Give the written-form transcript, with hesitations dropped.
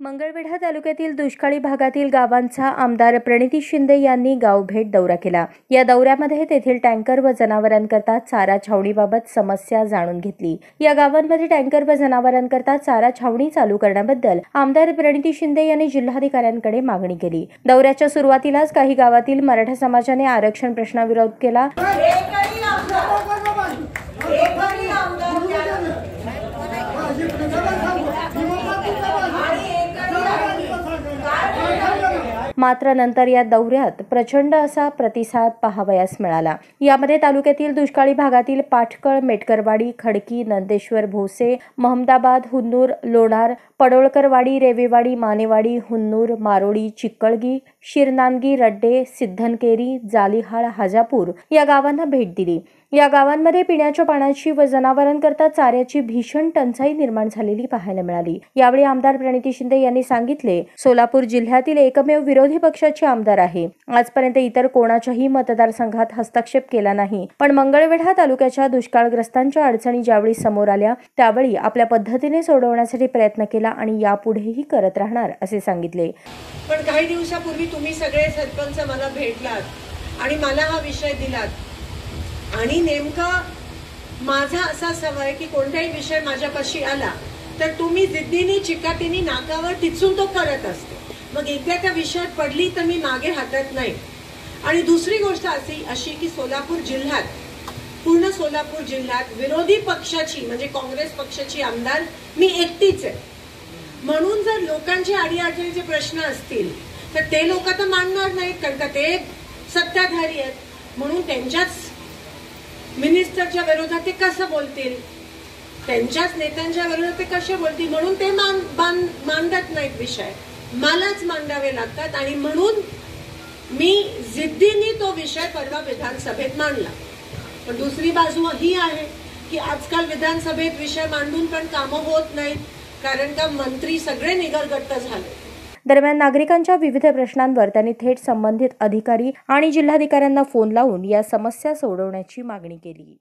मंगळवेढा तालुक्यातील दुष्काळी भागातील गावांचा आमदार प्रणिती शिंदे यांनी गावभेट दौरा केला। या दौऱ्यामध्ये तेथील टँकर व जनावरांकरता चारा छावणीबाबत समस्या जाणून घेतली। या गावांमध्ये टँकर व जनावरांकरता चारा छावणी चालू करण्याबद्दल आमदार प्रणिती शिंदे यांनी जिल्हाधिकाऱ्यांकडे मागणी केली। दौऱ्याच्या सुरुवातीलाच काही गावातील मराठा समाजाने आरक्षण प्रश्नाविरोध केला। मात्र नंतर या दौऱ्यात प्रचंड असा प्रतिसाद पाहावयास मिळाला। यामध्ये तालुक्यातील दुष्काळी भागातील पाटकळ, मेटकरवाडी, खडकी, नंदेश्वर, भोसे, महमदाबाद, हुन्नूर, लोणार, पडोळकरवाडी, रेवेवाडी, मानेवाडी, हुन्नूर, मारोळी, चिक्कळगी, शिरनांदगी, रड्डे, सिद्धनकेरी, जालिहाळ, हाजापूर या गावांना भेट दिली। या गावांमध्ये पिण्याच्या पाण्याची व जनावरांकरता चाऱ्याची भीषण टंचाई निर्माण झालेली पाहायला मिळाली। यावेळी आमदार प्रणिती शिंदे यांनी सांगितले, सोलापूर जिल्ह्यातील एकमेव विरोधी पक्षाचे आमदार आहे। आजपर्यंत इतर कोणाच्याही मतदारसंघात हस्तक्षेप केला नाही, पण मंगळवेढा तालुक्याच्या दुष्काळग्रस्तांच्या अडचणी ज्यावेळी समोर आल्या त्यावेळी आपल्या पद्धतीने सोडवण्यासाठी प्रयत्न केला आणि यापुढेही करत राहणार असे सांगितले। पण काही दिवसापूर्वी तुम्ही सगळे सरपंच मला भेटलात आणि मला हा विषय दिलात आणि नेमकं माझा असा सवय की कोणताही विषय माझ्यापाशी आला तर तुम्ही जिद्दीने चिकाटीने नाकावर टिचून तो करत असते। मग एकदा त्या विषयात पडली तर मी मागे हटत नाही। आणि दुसरी गोष्ट अशी की सोलापूर जिल्ह्यात, पूर्ण सोलापूर जिल्ह्यात विरोधी पक्षाची म्हणजे काँग्रेस पक्षाची आमदार मी एकटीच आहे। म्हणून जर लोकांचे अडीअडचणीचे प्रश्न असतील तर ते लोक तर मानणार नाहीत, कारण का ते सत्ताधारी आहेत। म्हणून त्यांच्याच मिनिस्टरच्या विरोधात ते कसं बोलतील, त्यांच्याच नेत्यांच्या विरोधात ते कसे बोलतील, म्हणून ते मांडत नाहीत विषय, मलाच मांडावे लागतात। आणि म्हणून मी जिद्दीने तो विषय परवा विधानसभेत मांडला। पण दुसरी बाजू ही आहे की आजकाल विधानसभेत विषय मांडून पण कामं होत नाहीत, कारण का मंत्री सगळे निगरगट्ट झाले। दरम्यान नागरिकांच्या विविध प्रश्नांवर त्यांनी थेट संबंधित अधिकारी आणि जिल्हाधिकाऱ्यांना फोन लावून या समस्या सोडवण्याची मागणी केली।